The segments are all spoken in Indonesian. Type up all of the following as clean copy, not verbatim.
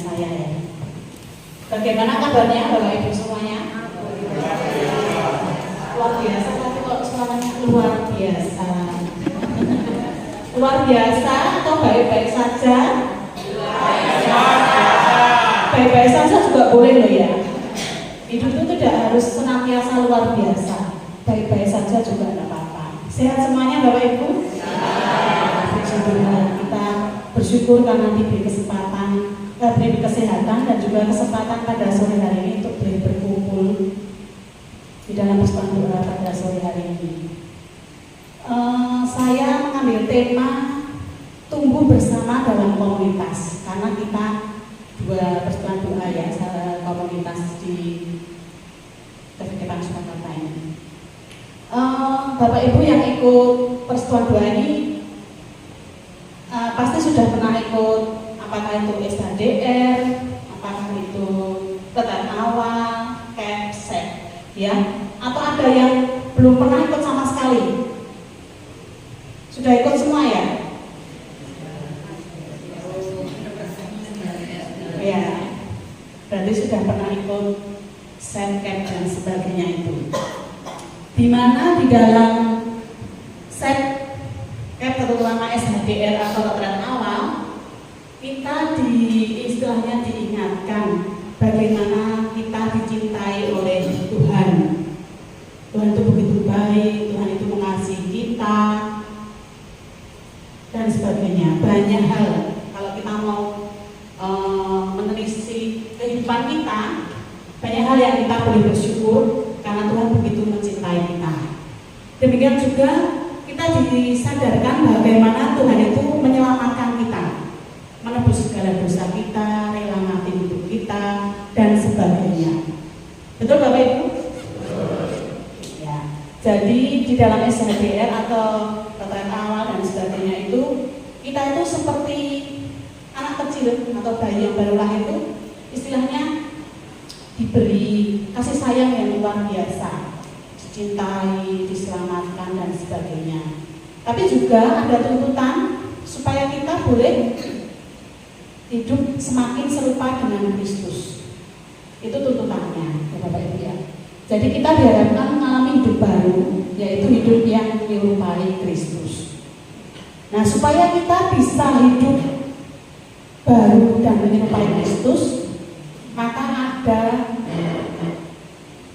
saya ya. Bagaimana kabarnya Bapak Ibu semuanya? Luar biasa, tapi kok suaranya luar biasa. Luar biasa atau baik-baik saja? Baik-baik saja juga boleh loh ya. Hidup itu tidak harus senantiasa luar biasa. Baik-baik saja juga tidak apa-apa. Sehat semuanya Bapak Ibu? Kita bersyukur karena diberi kesempatan, diberi kesehatan dan juga kesempatan pada sore hari ini untuk berkumpul di dalam persekutuan doa pada sore hari ini. Saya mengambil tema tumbuh bersama dalam komunitas karena kita dua persekutuan doa ya, komunitas di Kehidupan Surakarta ini. Bapak Ibu yang ikut persekutuan doa ini pasti sudah pernah ikut, apakah itu SHDR, apakah itu Ketan Awal, Kepsek, ya, atau ada yang belum pernah ikut sama sekali. Sudah ikut semua ya? Ya, berarti sudah pernah ikut Setcamp dan sebagainya itu. Dimana di dalam Setcamp terutama SHDR atau keterangan awal, kita istilahnya diingatkan bagaimana kita dicintai oleh Tuhan. Tuhan itu begitu baik, Tuhan itu mengasihi kita dan sebagainya. Banyak hal kalau kita mau menelisik kehidupan kita, banyak hal yang kita boleh bersyukur karena Tuhan begitu mencintai kita. Demikian juga kita disadarkan bagaimana Tuhan itu menyelamatkan kita, menebus segala dosa kita, rela mati untuk kita dan sebagainya. Betul Bapak Ibu? Ya. Jadi di dalam SHDR atau keterangan awal dan sebagainya itu, kita itu seperti anak kecil atau bayi yang baru lahir itu, istilahnya diberi kasih sayang yang luar biasa, dicintai, diselamatkan dan sebagainya. Tapi juga ada tuntutan supaya kita boleh hidup semakin serupa dengan Kristus. Itu tuntutannya, Bapak Ibu ya. Jadi kita diharapkan mengalami hidup baru, yaitu hidup yang menyerupai Kristus. Nah, supaya kita bisa hidup baru dan menyerupai Kristus, maka ada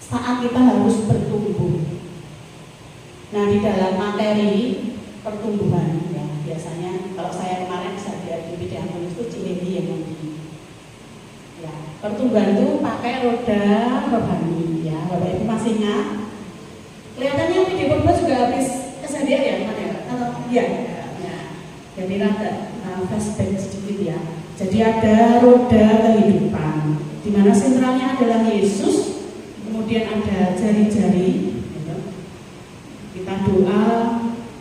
saat kita harus bertumbuh. Nah, di dalam materi pertumbuhan ya, biasanya kalau saya kemarin saya di bidang itu Cilebi yang ngomong. Ya, pertumbuhan itu pakai roda rohani ya. Bapak Ibu masih ingat? Kelihatannya video pertumbuhan juga habis kesediaan ya, mana ya? Atau iya. Ya. Jadi ada flashback sedikit ya. Jadi ada roda kehidupan di mana sentralnya adalah Yesus, kemudian ada jari-jari, gitu. Kita doa,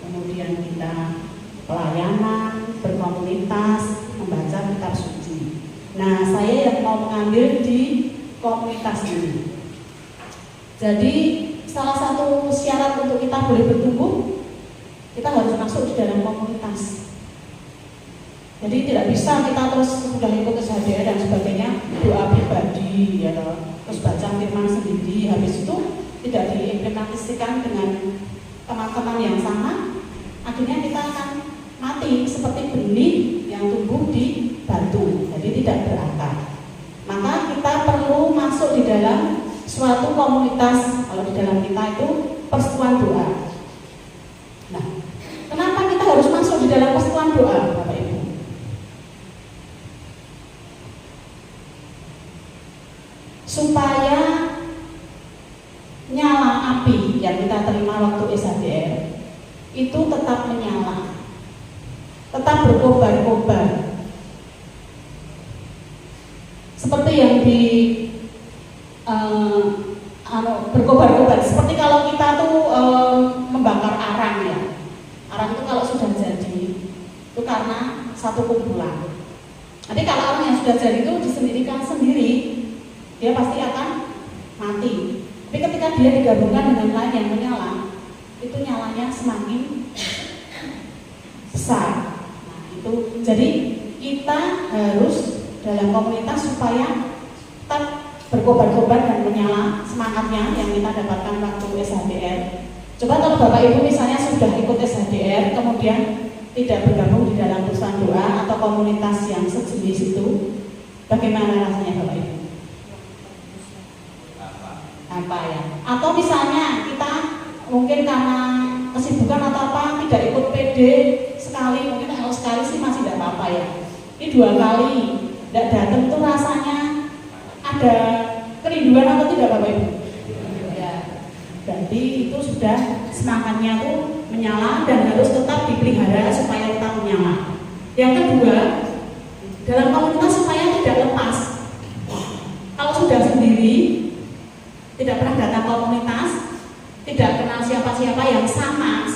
kemudian kita pelayanan, berkomunitas, membaca kitab suci. Nah, saya yang mau mengambil di komunitas ini. Jadi salah satu syarat untuk kita boleh bertumbuh, kita harus masuk di dalam komunitas. Jadi tidak bisa kita terus sudah ikut SHDR dan sebagainya, doa pribadi, ya, terus baca firman sendiri, habis itu tidak diimplementasikan dengan teman-teman yang sama, akhirnya kita akan mati seperti benih yang tumbuh di batu, jadi tidak berakar. Maka kita perlu masuk di dalam suatu komunitas, kalau di dalam kita itu persekutuan doa. Nah, kenapa kita harus masuk di dalam persekutuan doa, Bapak Ibu? Supaya nyala api yang kita terima waktu SHDR itu tetap menyala, tetap berkobar-kobar, seperti yang di berkobar-kobar. Seperti kalau kita tuh membakar arang ya, arang itu kalau sudah jadi itu karena satu kumpulan. Nanti kalau arang yang sudah jadi itu disendirikan sendiri, dia pasti akan mati. Tapi ketika dia digabungkan dengan lain yang menyala, itu nyalanya semakin besar. Nah, itu jadi kita harus dalam dalam komunitas supaya tetap berkobar-kobar dan menyala semangatnya yang kita dapatkan waktu SHDR. Coba kalau Bapak Ibu misalnya sudah ikut SHDR kemudian tidak bergabung di dalam persatuan doa atau komunitas yang sejenis itu, bagaimana rasanya Bapak Ibu? Apa ya? Atau misalnya kita mungkin karena kesibukan atau apa tidak ikut PD sekali, mungkin kalau sekali sih masih tidak apa-apa ya. Ini 2 kali tidak datang tuh rasanya ada kerinduan atau tidak Bapak Ibu? Ya. Berarti itu sudah semangatnya tuh menyala dan harus tetap dipelihara supaya tetap menyala. Yang kedua, dalam komunitas supaya tidak lepas. Kalau sudah sendiri, tidak pernah datang komunitas, tidak kenal siapa-siapa yang sama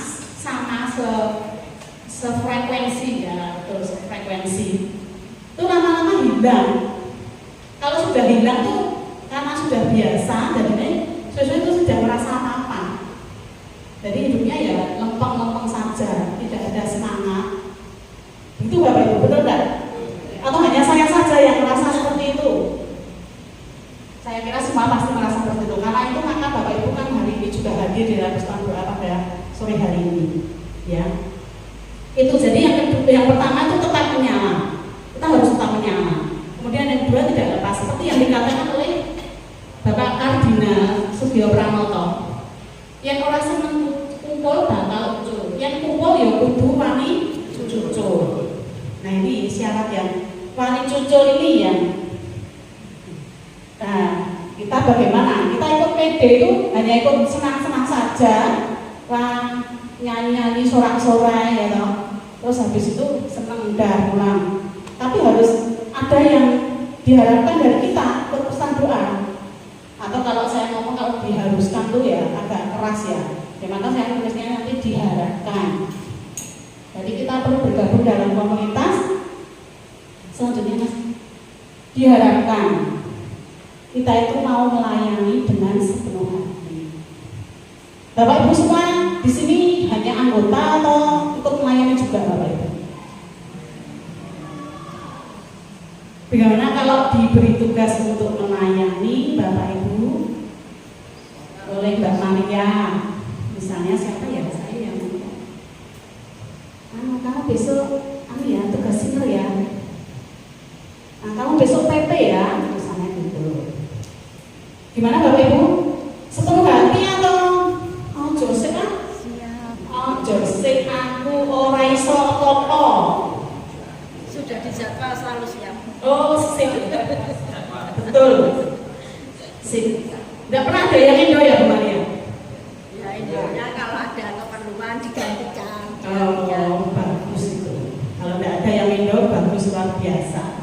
sefrekuensi ya, terus frekuensi itu lama-lama hilang. Kalau sudah hilang tuh karena sudah biasa dan ini sesuatu itu sudah merasa apa. Jadi hidupnya ya lempeng-lempeng saja, tidak ada semangat. Itu Bapak Ibu betul nggak? Atau hanya saya saja yang merasa seperti itu? Saya kira semua pasti merasa seperti itu. Karena itu maka Bapak Ibu kan hari ini juga hadir di dalam persatuan doa pada sore hari ini, ya. Itu jadi yang pertama itu tetap menyala. Kita harus tetap menyala. Kemudian yang kedua tidak lepas seperti yang dikatakan oleh Bapak Kardinal Sugio Pranoto. Yang orang seneng kumpul bakal ucul. Yang kumpul ya kudu wani cucul. Nah ini syarat yang wani cucul ini yang nah, kita bagaimana? Kita ikut PD itu hanya ikut senang-senang saja, nyanyi-nyanyi sorak-sorai ya toh. Terus habis itu senang udah pulang. Tapi harus ada yang diharapkan dari kita pesan doa. Atau kalau saya ngomong kalau diharuskan tuh ya agak keras ya. Ya maka saya tulisnya nanti diharapkan. Jadi kita perlu bergabung dalam komunitas. Selanjutnya Mas, diharapkan kita itu mau melayani dengan sepenuh hati. Bapak Ibu semua di sini hanya anggota atau ikut melayani juga Bapak Ibu? Bagaimana kalau diberi tugas untuk melayani Bapak Ibu oleh Mbak Maria, misalnya siapa ya saya yang kamu besok ya tugas senior ya. Nah, kamu besok PP ya, misalnya gitu. Gimana Bapak Ibu? Sepenuh hati atau Joseph ah? Siap. Joseph aku ora iso apa-apa. Sudah dijadwal selalu siap. Oh, sip. Betul. Sip. Tidak pernah ada yang Indo ya Bu Maria? Ya Indonya kalau ada keperluan digantikan. Oh, bagus itu. Kalau tidak ada yang Indo bagus luar biasa.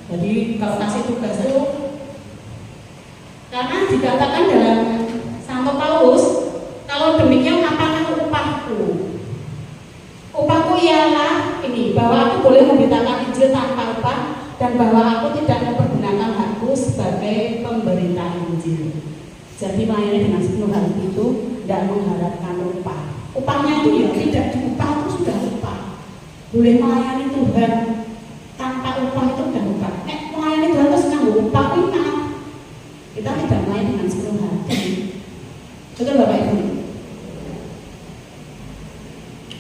Jadi kalau kasih tugas itu karena dikatakan dalam Santo Paulus, kalau demikian apakah upahku? Upahku ialah ini, bahwa aku boleh memberitakan Injil tanpa upah dan bahwa aku tidak mempergunakan hakku sebagai pemberita Injil. Jadi melayani dengan sepenuh hati itu tidak mengharapkan upah. Upahnya itu ya tidak diupah, itu sudah upah. Boleh melayani Tuhan tanpa upah itu sudah upah. Melayani Tuhan itu senang upah itu kita tidak melayani dengan sepenuh hati. Betul Bapak Ibu?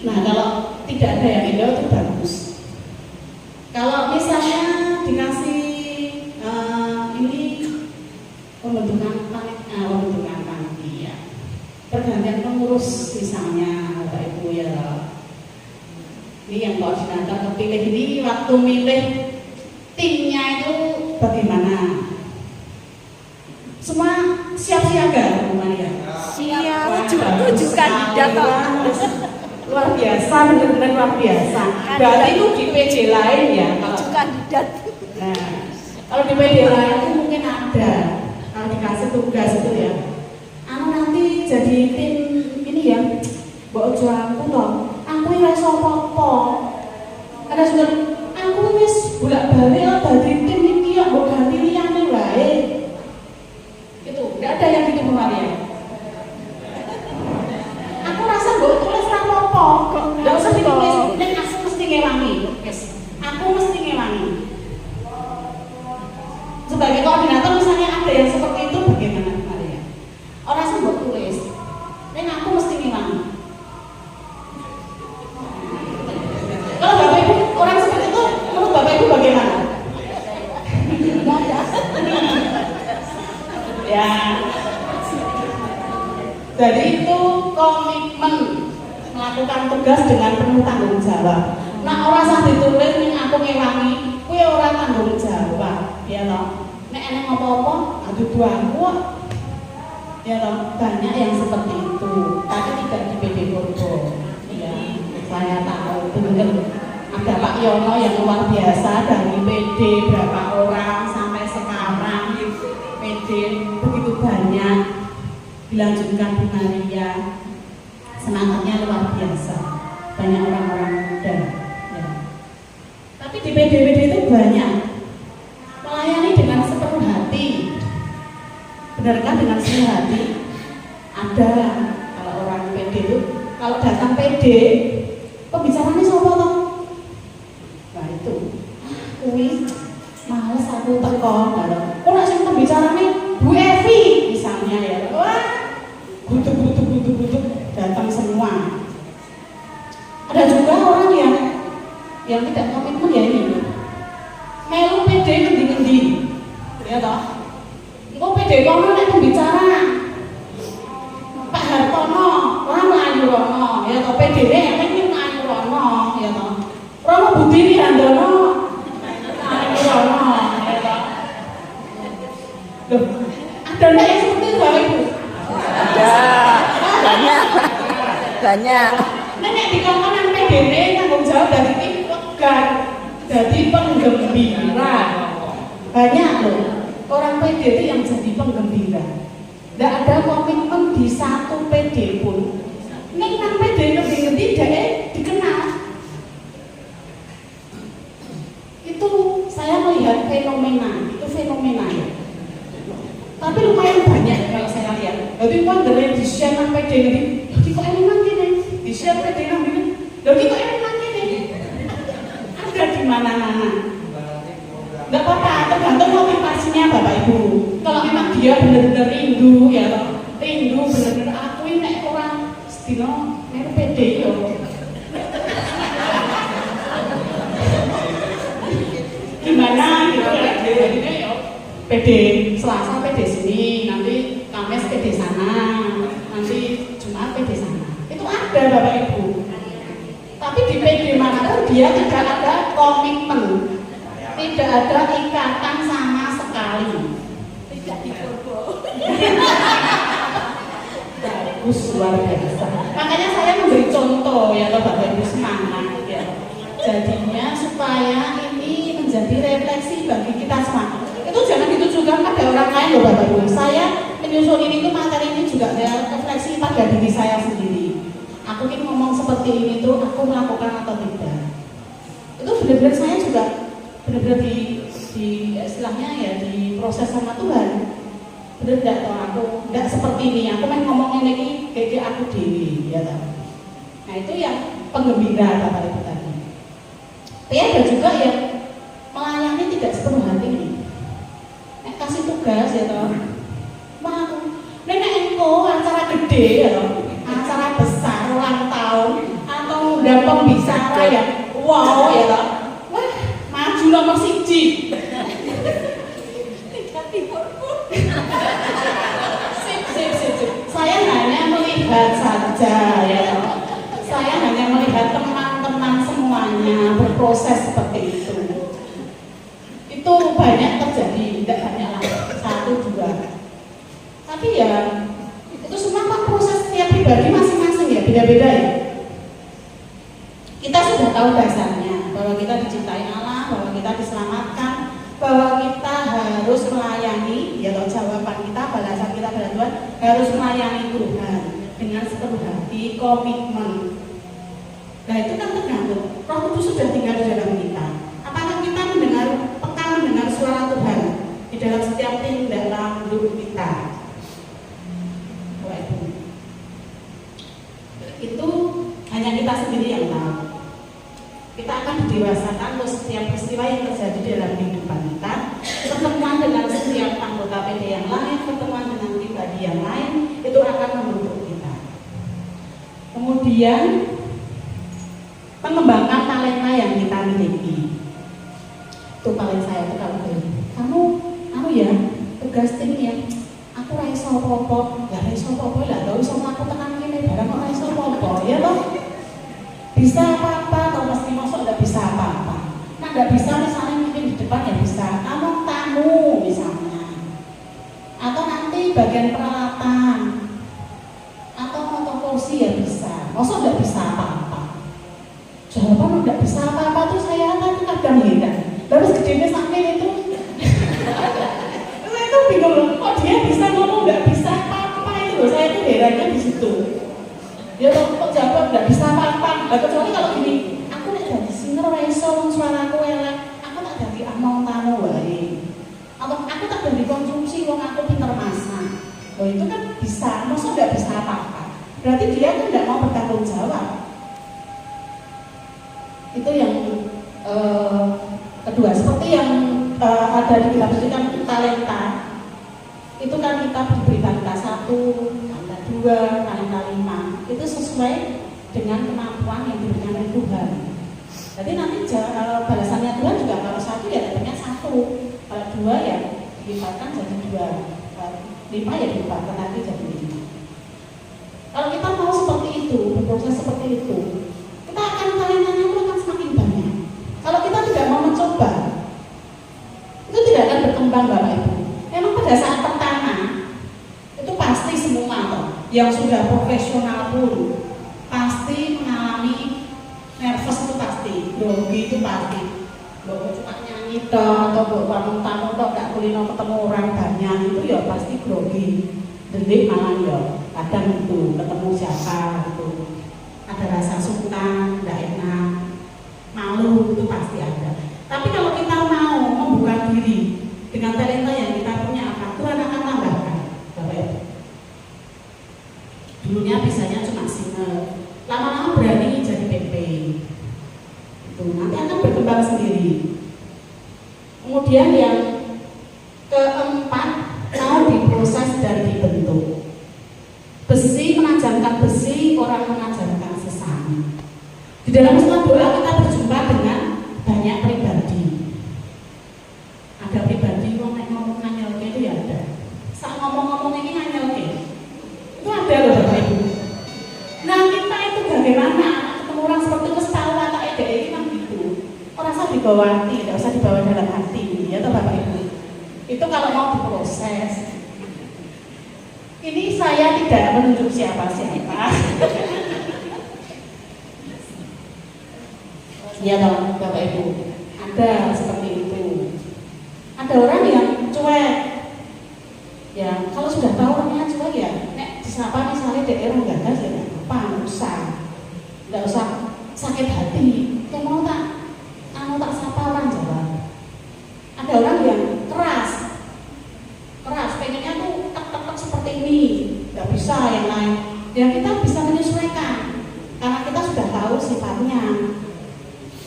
Nah kalau tidak ada yang Indo itu bagus. Kalau misalnya dikasih ini pembentukan panitia, pergantian pengurus misalnya Bapak Ibu ya. Ini yang koordinator terpilih ini waktu milih timnya itu bagaimana? Semua siap siaga Bu Maria? Siap, tujuh kandidat luar biasa, benar-benar luar biasa. Berarti itu di PJ lain ya? Tujuh kandidat. Nah, kalau di PJ lain itu mungkin ada, kalau dikasih tugas itu ya. Nanti jadi tim ini ya, bawa jualanku toh. Aku ya sopo-sopo. Ada sudah, aku wis bolak-balik lah dari tim ini ya, mau ganti liyane wae. Itu, tidak ada yang gitu Bu Maria. Aku rasa gue tulis apa-apa, nggak usah ditulis. Dan aku mesti ngewangi, yes. Aku mesti ngewangi. sebagai koordinator misalnya ada yang seperti itu bagaimana Maria? Orang sih buat tulis, dan aku mesti ngilangi. Kalau Bapak Ibu orang seperti itu, menurut Bapak Ibu bagaimana? Ya, jadi itu komitmen melakukan tugas dengan penuh tanggung jawab. Nah orang sah ditulis nih aku ngewangi, kue orang tanggung jawab, ya loh. Nek enek apa-apa, aduh tuaku, ya loh. Banyak yang seperti itu, tapi tidak di PD Purbo. Ya, saya tahu benar. Ada Pak Yono yang luar biasa dari PD berapa orang sampai sekarang PD begitu banyak, dilanjutkan Bu Maria, semangatnya luar biasa, banyak orang-orang muda ya. Tapi di PD-PD itu banyak melayani dengan sepenuh hati. Benarkah dengan sepenuh hati? Ada. Kalau orang PD itu kalau datang PD pembicaranya siapa toh? Nah itu kuis males aku teko kok nak sing pembicaranya Bu Evi misalnya ya. Wah butuh datang semua. Ada juga orang yang tidak komitmen ya ini melu PD ngendi-ngendi ya toh. Engko PD kono nek pembicara Pak Hartono ora mlayu rono ya toh, PD-ne yang mlayu rono ya toh. Rono Budi Handono mlayu rono ya toh. Loh, ada nek yang seperti itu Bapak Ibu? Ada banyak. Nenek di kawanan PDN tanggung jawab dari tim pegang, jadi penggembira. Banyak loh orang PD itu yang jadi penggembira. Tidak ada komitmen di satu PD pun. Ini nang PD lebih tidak dikenal. Itu saya melihat fenomena, itu fenomena ya. Tapi lumayan banyak kalau saya lihat. Jadi kan dari di share nang PD ini, jadi kok enak gini, di share PD nang ini, jadi kok enak gini. Ada di mana-mana. Tidak apa-apa, tergantung motivasinya Bapak Ibu. Kalau memang dia benar-benar rindu ya, rindu benar-benar aku ini orang setino, ini PD yo. Gimana gitu ya, jadinya yo. PD Selasa PD sini, nanti Kamis PD sana, nanti Jumat PD sana. Itu ada Bapak Ibu. Tapi di PD manapun dia tidak ada komitmen, tidak ada ikatan sama sekali. Tidak dicoba. Bagus luar biasa. Makanya saya memberi contoh ya Bapak Ibu semangat ya. Jadinya supaya ini menjadi refleksi bagi kita semua. Itu jangan ditujukan pada orang lain loh Bapak Ibu. Saya menyusun ini tuh materi ini juga saya refleksi pada diri saya sendiri. Aku ingin ngomong seperti ini tuh aku melakukan atau tidak. Itu benar-benar saya juga benar-benar di istilahnya ya di proses sama Tuhan. Benar tidak tahu aku tidak seperti ini. Aku main ngomongin ini kayak aku dewi ya kan. Nah itu yang penggembira Bapak Ibu tadi. Tapi ada juga yang melayani tidak sepenuh hati ini. Kasih tugas ya toh, mau nenek engko acara gede ya toh, acara besar ulang tahun atau udah pembicara ya, wow ya toh, wah maju nomor 1. Sip. Saya hanya melihat saja ya toh, saya hanya melihat teman-teman semuanya berproses seperti itu. Itu banyak terjadi, tidak banyak lah, 1, 2. Tapi ya itu semua kan proses setiap pribadi masing-masing ya, beda-beda ya. Kita sudah tahu dasarnya bahwa kita dicintai Allah, bahwa kita diselamatkan, bahwa kita harus melayani, ya kalau jawaban kita, balasan kita pada Tuhan harus melayani Tuhan dengan sepenuh hati, komitmen. Nah itu kan tergantung Roh Kudus sudah tinggal di dalam kita. Apakah kita mendengar suara Tuhan di dalam setiap tindak lanjut kita? Itu hanya kita sendiri yang tahu. Kita akan didewasakan untuk setiap peristiwa yang terjadi dalam kehidupan kita, pertemuan dengan PD yang lain, pertemuan dengan pribadi yang lain, itu akan membentuk kita. Kemudian mengembangkan talenta yang kita miliki. Itu paling saya itu kalau kamu ya tugas tim ya. Aku ra iso apa-apa, ya ra iso apa-apa lah, lho iso aku tekan kene barang kok ra iso apa-apa, ya toh. Bisa apa-apa atau pasti masuk enggak bisa apa-apa. Nah, enggak bisa misalnya mungkin di depan ya bisa ngomong tamu misalnya. Atau nanti bagian peralatan. Atau foto kursi ya bisa. Masuk enggak bisa apa-apa. Jawaban enggak bisa apa-apa tuh saya kan kadang heran. Terus gedenya sampai itu saya tuh bingung loh, kok dia bisa ngomong nggak bisa apa-apa itu loh, saya tuh herannya di situ. Dia kok jawab nggak bisa apa-apa. Nah, kecuali kalau gini, aku nek jadi singer raiso suaraku elek, aku tak jadi mau tamu wae. Atau aku tak jadi konsumsi wong aku pinter masak. Loh itu kan bisa, masa nggak bisa apa-apa. Berarti dia tuh nggak mau bertanggung jawab. Itu yang kedua, seperti yang ada di kitab suci kan talenta. Itu kan kita diberi talenta 1, talenta 2, talenta 5. Itu sesuai dengan kemampuan yang diberikan oleh Tuhan. Jadi nanti balasannya Tuhan juga kalau 1 ya dapatnya 1, kalau 2 ya dilipatkan jadi 2, 5 ya dilipatkan nanti jadi 5. Kalau kita mau seperti itu, berproses seperti itu, kita akan talentanya itu akan semakin banyak. Kalau kita tidak mau mencoba, itu tidak akan berkembang Bapak Ibu. Memang pada saat pertama itu pasti semua toh, yang sudah profesional pun pasti mengalami nervous, itu pasti, grogi itu pasti. Bawa cuma nyanyi toh atau bawa tamu toh nggak kulino ketemu orang banyak itu ya pasti grogi. Delik malah ya kadang itu ketemu siapa itu ada rasa sungkan, nggak enak, malu itu pasti ada. Tapi kalau kita mau membuka diri dengan talenta yang kita punya, apa Tuhan akan tambahkan, Bapak Ibu. Dulunya bisanya cuma singer, lama-lama berani jadi PP. Itu nanti akan berkembang sendiri. Kemudian yang keempat, mau diproses dan dibentuk. Besi menajamkan besi, orang menajamkan sesama. Di dalam setelah doa kita berjumpa dengan banyak pribadi. Ada pribadi ngomong nganyelke itu ya ada. Saat ngomong-ngomong ini nganyelke itu ada loh Bapak Ibu. Nah kita itu bagaimana ketemu orang seperti itu tahu kata ide ini kan gitu. Orang usah dibawa hati, tidak usah dibawa dalam hati, ya toh Bapak Ibu. Itu kalau mau diproses. Ini saya tidak menunjuk siapa-siapa. Ya toh Bapak Ibu, ada seperti itu. Ada orang yang cuek. Ya kalau sudah tahu orangnya cuek ya, nek disapa misalnya daerah gagas ya apa, nggak usah sakit hati. Kayak mau tak sapa orang jawab. Ada orang yang keras, pengennya tuh tek seperti ini, nggak bisa yang lain. Ya kita bisa menyesuaikan karena kita sudah tahu sifatnya.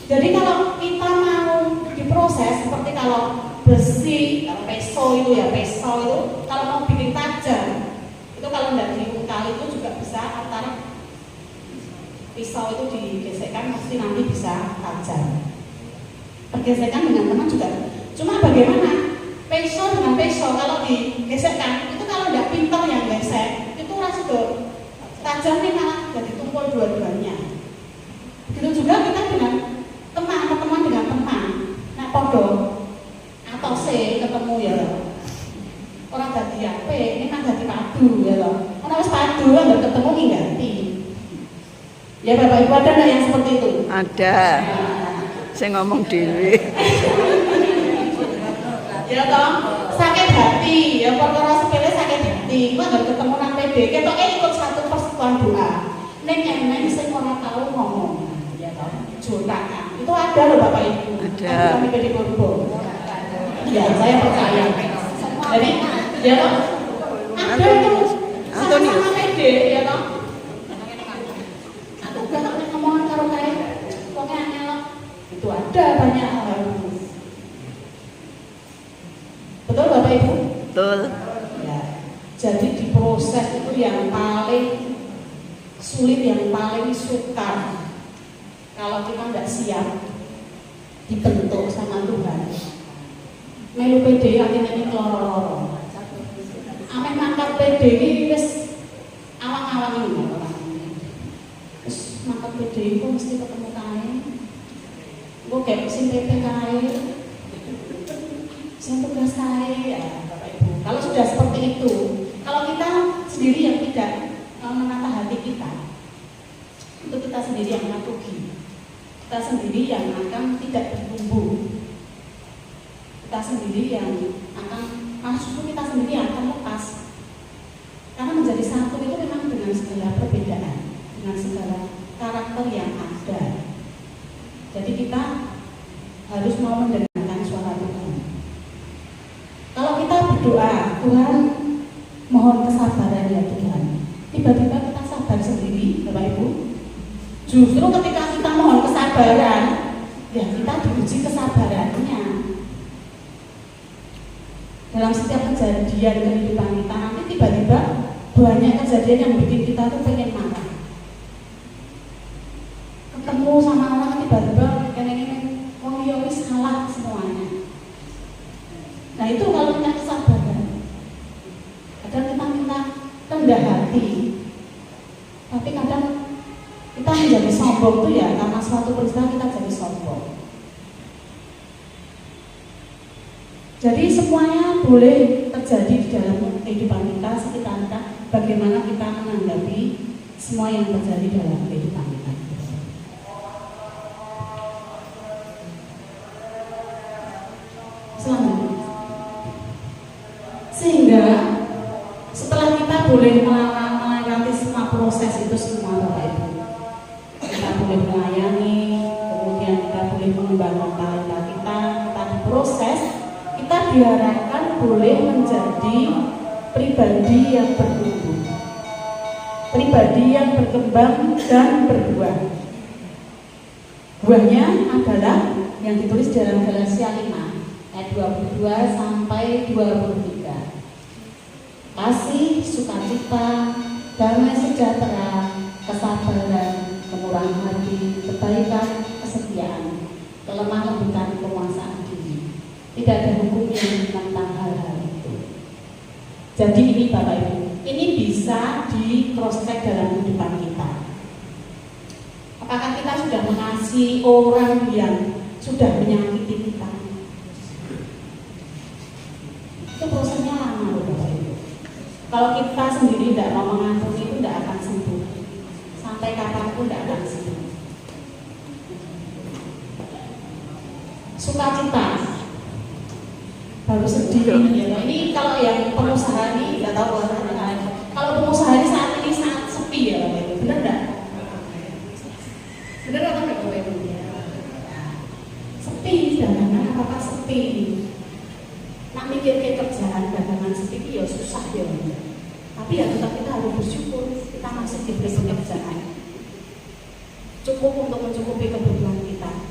Jadi kalau kita mau diproses seperti kalau besi, kalau peso itu kalau mau bikin tajam, itu kalau tidak diungkal itu juga bisa antara pisau itu digesekkan mesti nanti bisa tajam. Pergesekan dengan teman juga. Cuma bagaimana peso dengan peso kalau digesekkan itu kalau tidak pintar yang gesek itu rasanya tajamnya malah jadi tumpul dua-duanya. Begitu juga kita dengan teman dengan teman, nah podo atau ketemu ya orang ganti apa ini kan ganti padu ya loh, orang harus padu kan ketemu nih ganti ya Bapak Ibu. Ada nggak yang seperti itu? Ada. Saya ngomong dewe. Ya toh sakit hati ya, perkara sepele sakit hati kok nggak ketemu nang PD ketoknya ikut satu persekutuan doa neng sing ora tahu ngomong ya toh jotakan itu ada loh Bapak Ibu. Ada. Kami PD Borbo. Ya saya percaya. Jadi ya toh ada itu sama PD ya toh. Aku gak ngomong karo kae wong anyel itu ada banyak hal. Betul Bapak Ibu? betul. Ya. Jadi di proses itu yang paling sulit, yang paling sukar. Kalau kita nggak siap dibentuk sama Tuhan, melu PD artinya ini loro-loro. Ame mangkat PD ini wis awang-awang ini orang. Terus mangkat PD itu mesti ketemu kae. Gue kayak mesin PP kae, mesin tugas kae, ya Bapak Ibu. Kalau sudah seperti itu, kalau kita sendiri yang tidak menata hati kita, itu kita sendiri yang mengatuhi, kita sendiri yang akan tidak bertumbuh, kita sendiri yang akan justru kita sendiri yang akan lepas. Karena menjadi satu itu memang dengan segala perbedaan, dengan segala karakter yang ada. Jadi kita harus mau mendengarkan suara Tuhan. Kalau kita berdoa, Tuhan mohon kesabaran ya Tuhan. Tiba-tiba kita sabar sendiri, Bapak Ibu. Justru ketika kita mohon kesabaran, ya kita diuji kesabarannya. Dalam setiap kejadian kehidupan kita, nanti tiba-tiba banyak kejadian yang bikin kita tuh pengen marah. Ketemu sama orang tiba-tiba pengen oh iya wis salah semuanya. Nah itu kalau kita kesabaran. Kadang kita minta rendah hati, tapi kadang kita menjadi sombong tuh ya karena suatu peristiwa kita jadi sombong. Jadi semuanya boleh terjadi di dalam kehidupan kita, sekitar kita. Bagaimana kita menanggapi semua yang terjadi dalam kehidupan kita. Sehingga setelah kita boleh melewati semua proses itu semua Bapak Ibu, kita boleh melayani, kemudian kita boleh mengembangkan talenta kita diproses, kita diharapkan boleh menjadi pribadi yang bertumbuh, pribadi yang berkembang dan berbuah. Buahnya adalah yang ditulis dalam Galatia 5 ayat 22 sampai 23. Kasih, sukacita, damai sejahtera, kesabaran, kemurahan hati, kebaikan, kesetiaan, kelemah lembutan, penguasaan diri. Tidak ada hukum yang tentang hal-hal itu. Jadi ini Bapak Ibu, ini bisa di cross check dalam kehidupan kita. Apakah kita sudah mengasihi orang yang sudah menyakiti kita? Itu prosesnya lama loh Bapak Ibu. Kalau kita sendiri tidak mau mengampuni itu tidak akan sembuh. Sampai kapanpun tidak akan sembuh. Sukacita, baru sedih ya. Ini kalau yang pengusaha ini tidak tahu kalau pengusaha ini saat ini sangat sepi ya Bapak Ibu. Benar tidak? Benar atau tidak Bapak Ibu? Sepi, dagangan apakah sepi? Nak mikir ke kerjaan dagangan sepi ya susah ya. Tapi ya tetap kita harus bersyukur kita masih diberi pekerjaan. Cukup untuk mencukupi kebutuhan kita.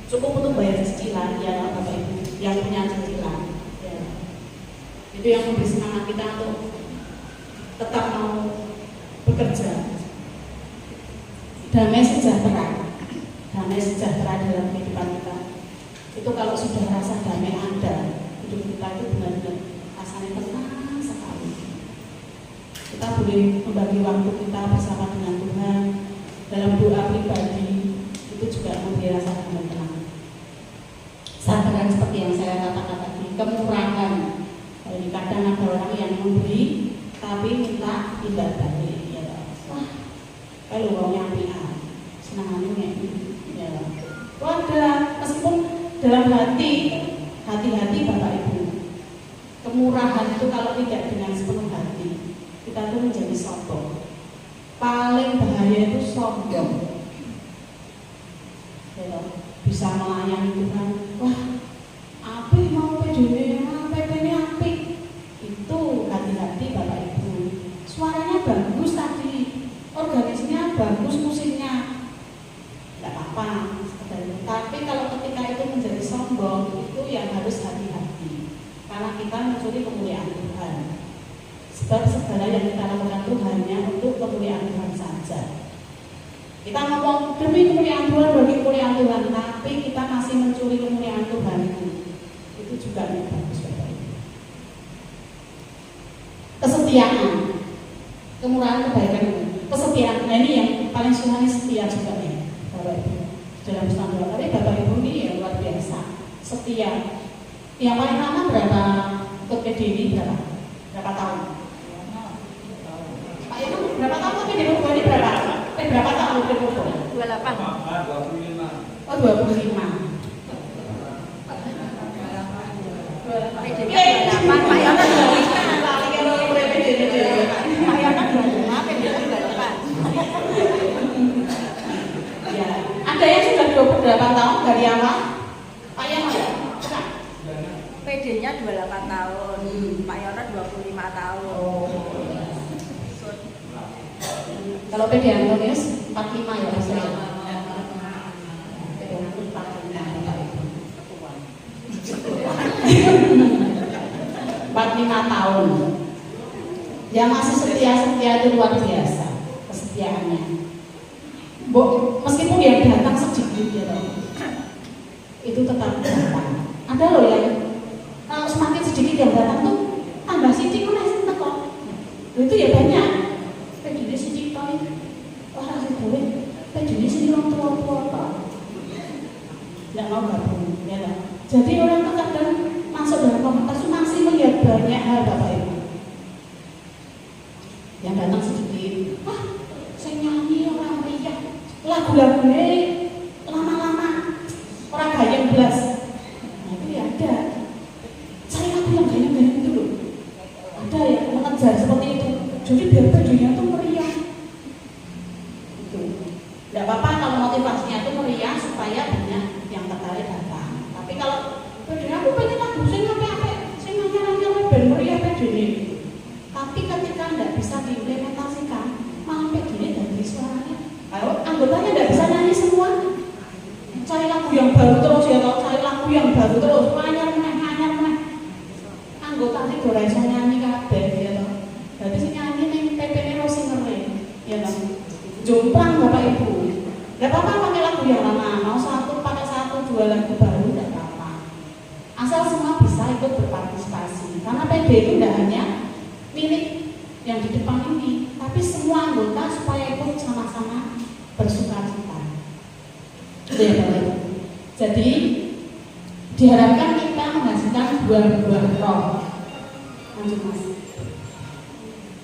Cukup untuk bayar cicilan ya Bapak Ibu yang punya cicilan. Ya. Itu yang memberi semangat kita untuk tetap mau bekerja. Damai sejahtera dalam kehidupan kita. Itu kalau sudah rasa damai ada, hidup kita itu benar-benar rasanya tenang sekali. Kita boleh membagi waktu kita bersama dengan Tuhan dalam doa pribadi, itu juga memberi rasa tenang. Sabaran seperti yang saya katakan tadi, kemurahan. Jadi kadang ada orang yang memberi tapi minta tidak balik. Ya. Wah, kalau orangnya pihak senangannya ya. Wadah, meskipun dalam hati-hati Bapak Ibu, kemurahan itu kalau tidak dengan sepenuh hati, kita tuh menjadi sombong. Paling bahaya itu sombong. Ya, bisa melayani Tuhan, wah, apik mau PDW, PP-nya apik. Itu hati-hati Bapak Ibu. Suaranya bagus tadi, organisasinya bagus, musiknya, tidak apa-apa. Tapi kalau ketika itu menjadi sombong, itu yang harus hati-hati. karena kita mencuri kemuliaan Tuhan. Sebab segala yang kita lakukan itu hanya untuk kemuliaan Tuhan saja. Kita ngomong demi kemuliaan Tuhan, bagi kemuliaan Tuhan, tapi kita masih mencuri kemuliaan Tuhan itu juga tidak bagus, Bapak Ibu. Kesetiaan, kemurahan, kebaikan, kesetiaan. Nah, ini yang paling susah setia juga nih, Bapak Ibu. Dalam standar, tapi Bapak Ibu ini ya luar biasa, setia. Yang paling lama berapa ikut PD ini berapa tahun? Pak Yono berapa tahun tapi di Ruko ini berapa? Berapa tahun di Ruko? 28. 25. Oh 25. PD-nya 28, Pak Yono 25. Pak Yono 25, PD-nya 28. Ya, ada yang sudah 28 tahun dari awal. Pak Yono ya? PD-nya 28 tahun, Pak Yono 25 tahun. Oh. Kalau PD Antonius 45 ya Mas ya. PD Antonius 45 tahun. Yang masih setia itu luar biasa kesetiaannya. Meskipun yang datang sedikit ya loh, itu tetap datang. Ada loh yang kalau semakin sedikit yang datang tuh tambah sidik meneh kok. Itu ya banyak. Pedine sidik to. Ora sing duwe. Pedine sing wong tua-tua kok. Enggak mau gabung ya lah. Jadi orang tuh kadang masuk dalam komunitas itu masih melihat banyak hal Bapak Ibu. Yang datang sedikit. Wah, saya nyanyi orang meriah. Lagu-lagunya lama-lama orang gayeng belas. Nah, itu ya ada. Saya lagu yang gayeng-gayeng itu loh. Ada yang mengejar seperti itu. Jadi biar bajunya tuh meriah. Itu. Tidak apa-apa kalau motivasinya itu meriah supaya banyak yang tertarik datang. Tapi kalau bajunya aku pengen lagu, saya ngapain? Saya ngapain ben meriah bajunya. Tapi ketika tidak bisa diimplementasikan, malah bajunya dari suaranya. Kalau anggotanya tidak bisa nyanyi semua, cari lagu yang baru terus ya, cari lagu yang baru terus, anyar meneh. Anggota itu ora iso nyanyi kabeh ya toh. Berarti sing nyanyi ning PP-ne Rosinere ya toh. Jomplang Bapak Ibu. Enggak apa-apa pakai lagu yang lama, mau satu pakai satu, dua lagu baru enggak apa-apa. Asal semua bisa ikut berpartisipasi. Karena PD itu tidak hanya milik yang di depan ini, tapi semua anggota supaya ikut sama-sama bersukacita. Itu ya Bapak Ibu. Jadi diharapkan kita menghasilkan buah-buah roh. Lanjut Mas.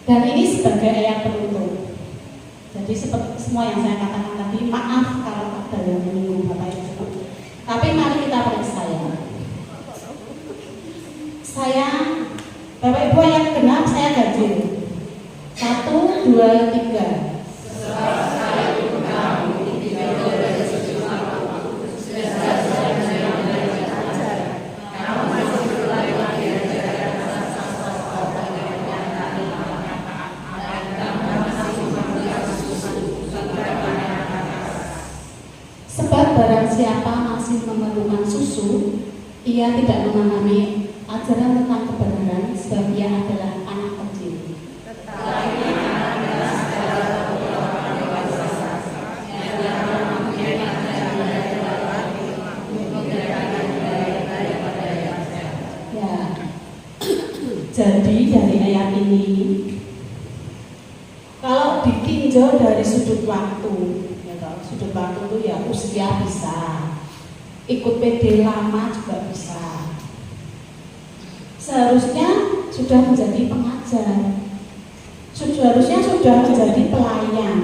Dan ini sebagai ayat penutup. Jadi seperti semua yang saya katakan tadi, maaf kalau ada yang menyinggung Bapak Ibu. Tapi mari kita periksa ya. Saya, Bapak Ibu yang genap saya ganjil. 1, 2, 3. Barang siapa masih memerlukan susu, ia tidak memahami ajaran tentang kebenaran sebab ia adalah anak kecil. Ya, jadi dari ayat ini, kalau ditinjau dari sudut waktu, sudut waktu itu ya usia bisa, ikut PD lama juga bisa. Seharusnya sudah menjadi pengajar, seharusnya sudah menjadi pelayan.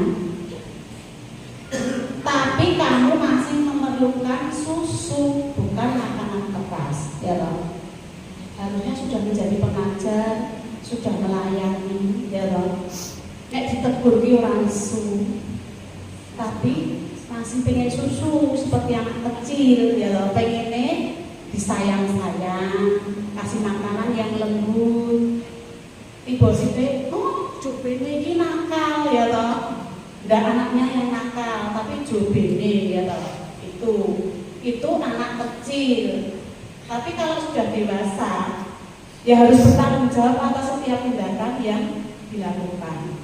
Tapi kamu masih memerlukan susu, bukan makanan keras, ya loh. Harusnya sudah menjadi pengajar, sudah melayani, ya loh. Nek ditegur ki ora nesu. Tapi masih pengen susu seperti anak kecil ya loh, pengennya disayang-sayang, kasih makanan yang lembut. Tiba sih, oh jubene ini nakal ya loh, nggak anaknya yang nakal tapi jubene ya loh, itu anak kecil. Tapi kalau sudah dewasa Ya harus bertanggung jawab atas setiap tindakan yang dilakukan.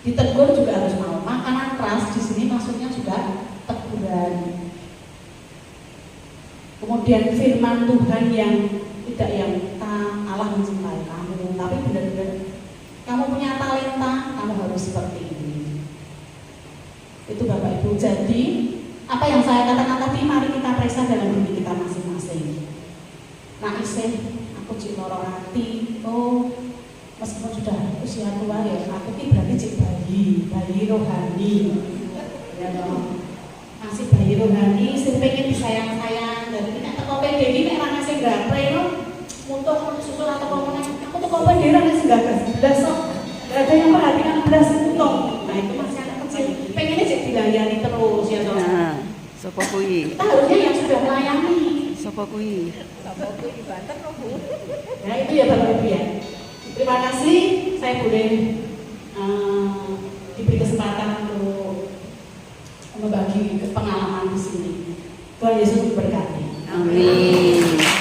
Ditegur juga harus mau. Makanan keras di sini maksudnya juga teguran. Kemudian firman Tuhan yang tidak yang Allah mencintai kamu, tapi benar-benar kamu punya talenta, kamu harus seperti ini. Itu Bapak Ibu. Jadi apa yang saya katakan tadi, mari kita periksa dalam diri kita masing-masing. Nah, aku cik loro hati, meskipun sudah usia tua ya, aku ini berarti cik bayi rohani, ya dong, masih bayi rohani, sing pengen disayang-sayang. Dan kita teko PD ini orang ngasih gaple no, muntah susul atau komunan, aku teko PD orang ngasih gagas, belas kok, gak ada yang perhatikan belas muntah. Nah itu masih anak kecil, pengennya cik dilayani terus ya dong. Nah, sapa kuwi? Kita harusnya yang sudah melayani. Sapa kuwi? di Banten loh Bu. Nah itu ya Bapak Ibu ya. Terima kasih, saya boleh diberi kesempatan untuk membagi pengalaman di sini. Tuhan Yesus memberkati. Amin.